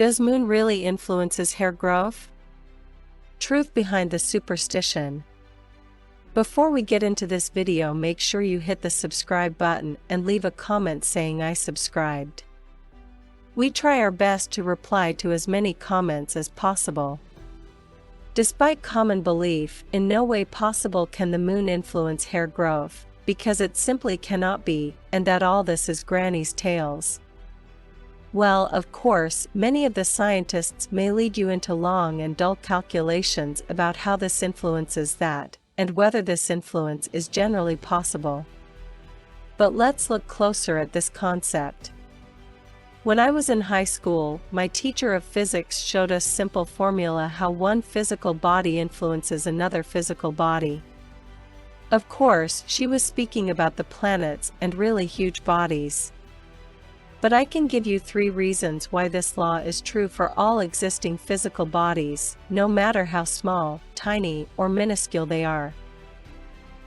Does moon really influences hair growth? Truth behind the superstition. Before we get into this video, make sure you hit the subscribe button and leave a comment saying I subscribed. We try our best to reply to as many comments as possible. Despite common belief, in no way possible can the moon influence hair growth, because it simply cannot be, and that all this is granny's tales. Well, of course, many of the scientists may lead you into long and dull calculations about how this influences that, and whether this influence is generally possible. But let's look closer at this concept. When I was in high school, my teacher of physics showed us simple formula how one physical body influences another physical body. Of course, she was speaking about the planets and really huge bodies. But I can give you 3 reasons why this law is true for all existing physical bodies, no matter how small, tiny, or minuscule they are.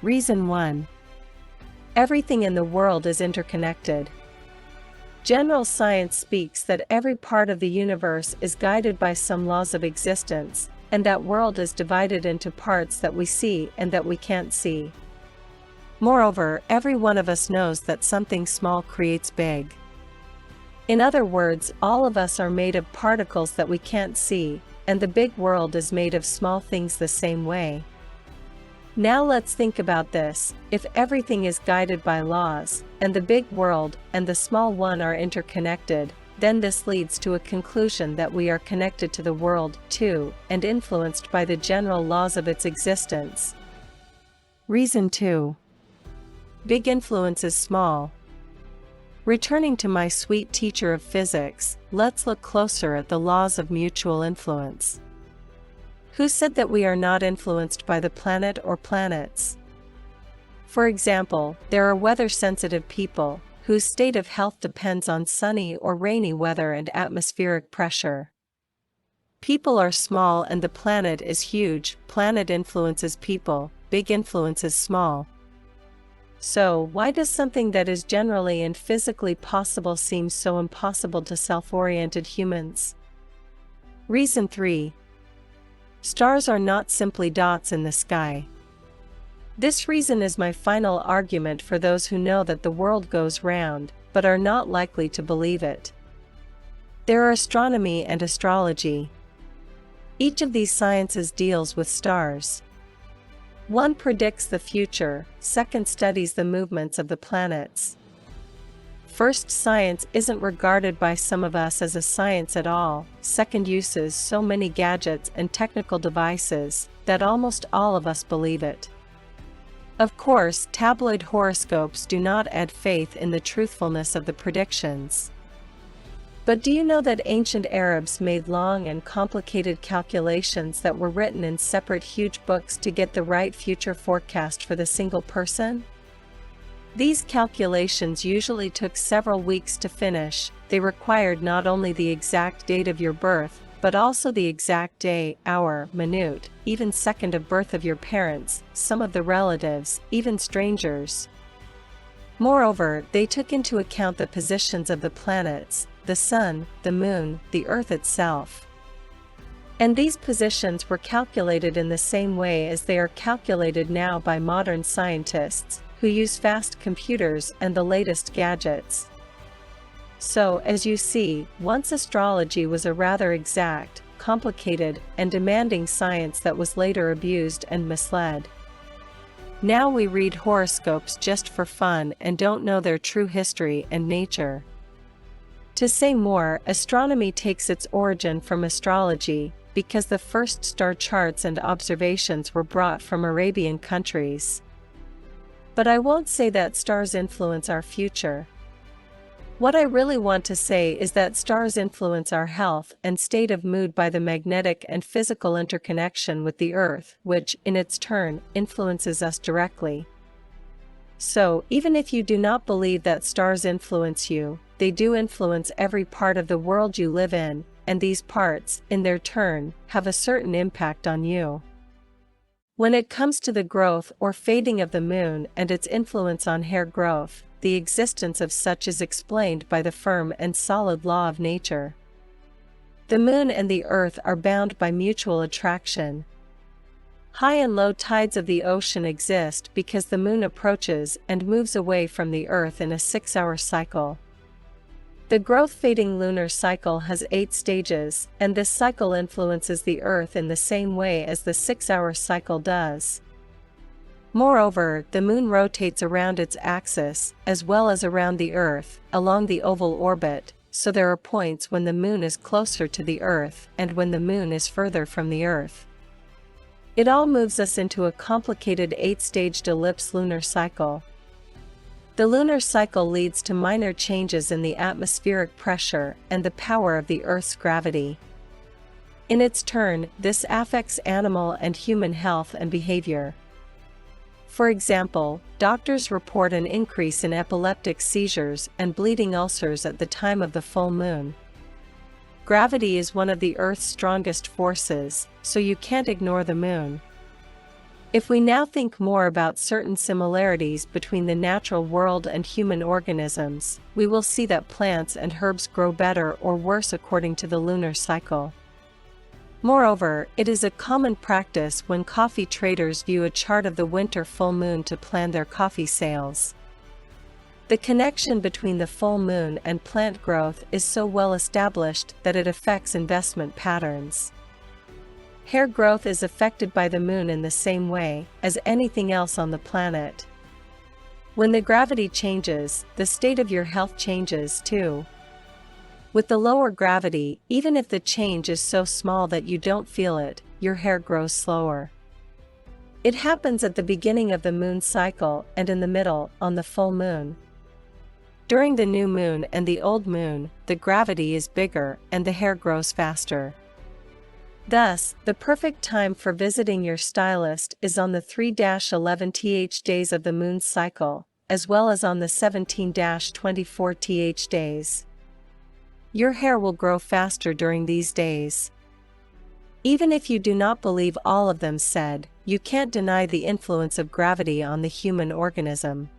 Reason 1. Everything in the world is interconnected. General science speaks that every part of the universe is guided by some laws of existence, and that world is divided into parts that we see and that we can't see. Moreover, every one of us knows that something small creates big. In other words, all of us are made of particles that we can't see, and the big world is made of small things the same way. Now let's think about this. If everything is guided by laws, and the big world and the small one are interconnected, then this leads to a conclusion that we are connected to the world, too, and influenced by the general laws of its existence. Reason 2. Big influences small. Returning to my sweet teacher of physics, let's look closer at the laws of mutual influence. Who said that we are not influenced by the planet or planets? For example, there are weather-sensitive people, whose state of health depends on sunny or rainy weather and atmospheric pressure. People are small and the planet is huge. Planet influences people, big influences small. So, why does something that is generally and physically possible seem so impossible to self-oriented humans? Reason 3. Stars are not simply dots in the sky. This reason is my final argument for those who know that the world goes round, but are not likely to believe it. There are astronomy and astrology. Each of these sciences deals with stars. One predicts the future, second studies the movements of the planets. First, science isn't regarded by some of us as a science at all. Second, uses so many gadgets and technical devices that almost all of us believe it. Of course, tabloid horoscopes do not add faith in the truthfulness of the predictions. But do you know that ancient Arabs made long and complicated calculations that were written in separate huge books to get the right future forecast for the single person? These calculations usually took several weeks to finish. They required not only the exact date of your birth, but also the exact day, hour, minute, even second of birth of your parents, some of the relatives, even strangers. Moreover, they took into account the positions of the planets, the sun, the moon, the earth itself. And these positions were calculated in the same way as they are calculated now by modern scientists, who use fast computers and the latest gadgets. So, as you see, once astrology was a rather exact, complicated, and demanding science that was later abused and misled. Now we read horoscopes just for fun and don't know their true history and nature. To say more, astronomy takes its origin from astrology, because the first star charts and observations were brought from Arabian countries. But I won't say that stars influence our future. What I really want to say is that stars influence our health and state of mood by the magnetic and physical interconnection with the Earth, which, in its turn, influences us directly. So, even if you do not believe that stars influence you, they do influence every part of the world you live in, and these parts, in their turn, have a certain impact on you. When it comes to the growth or fading of the moon and its influence on hair growth, the existence of such is explained by the firm and solid law of nature. The moon and the earth are bound by mutual attraction. High and low tides of the ocean exist because the moon approaches and moves away from the earth in a 6-hour cycle. The growth-fading lunar cycle has 8 stages, and this cycle influences the earth in the same way as the 6-hour cycle does. Moreover, the moon rotates around its axis, as well as around the earth, along the oval orbit, so there are points when the moon is closer to the earth and when the moon is further from the earth. It all moves us into a complicated 8-staged ellipse lunar cycle. The lunar cycle leads to minor changes in the atmospheric pressure and the power of the Earth's gravity. In its turn, this affects animal and human health and behavior. For example, doctors report an increase in epileptic seizures and bleeding ulcers at the time of the full moon. Gravity is one of the Earth's strongest forces, so you can't ignore the moon. If we now think more about certain similarities between the natural world and human organisms, we will see that plants and herbs grow better or worse according to the lunar cycle. Moreover, it is a common practice when coffee traders view a chart of the winter full moon to plan their coffee sales. The connection between the full moon and plant growth is so well established that it affects investment patterns. Hair growth is affected by the moon in the same way as anything else on the planet. When the gravity changes, the state of your health changes too. With the lower gravity, even if the change is so small that you don't feel it, your hair grows slower. It happens at the beginning of the moon cycle and in the middle, on the full moon. During the new moon and the old moon, the gravity is bigger and the hair grows faster. Thus, the perfect time for visiting your stylist is on the 3-11th days of the moon cycle, as well as on the 17-24th days. Your hair will grow faster during these days. Even if you do not believe all of them said, you can't deny the influence of gravity on the human organism.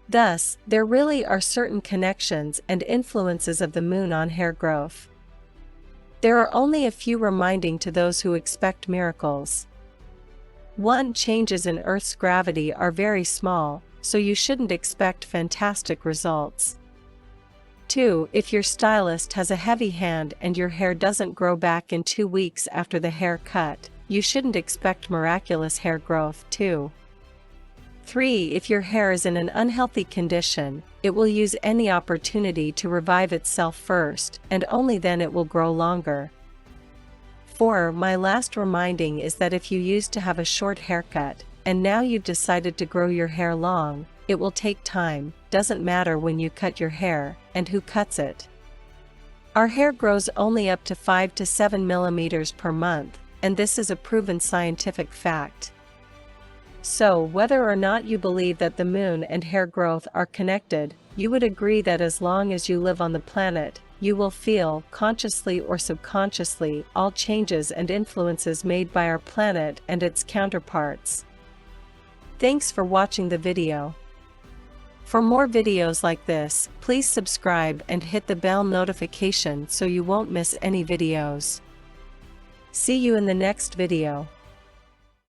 Thus, there really are certain connections and influences of the moon on hair growth. There are only a few reminding to those who expect miracles. 1. Changes in Earth's gravity are very small, so you shouldn't expect fantastic results. 2. If your stylist has a heavy hand and your hair doesn't grow back in 2 weeks after the haircut, you shouldn't expect miraculous hair growth too. 3. If your hair is in an unhealthy condition, it will use any opportunity to revive itself first, and only then it will grow longer. 4. My last reminding is that if you used to have a short haircut, and now you've decided to grow your hair long, it will take time, doesn't matter when you cut your hair, and who cuts it. Our hair grows only up to 5 to 7 millimeters per month, and this is a proven scientific fact. So, whether or not you believe that the moon and hair growth are connected, you would agree that as long as you live on the planet, you will feel, consciously or subconsciously, all changes and influences made by our planet and its counterparts. Thanks for watching the video. For more videos like this, please subscribe and hit the bell notification so you won't miss any videos. See you in the next video.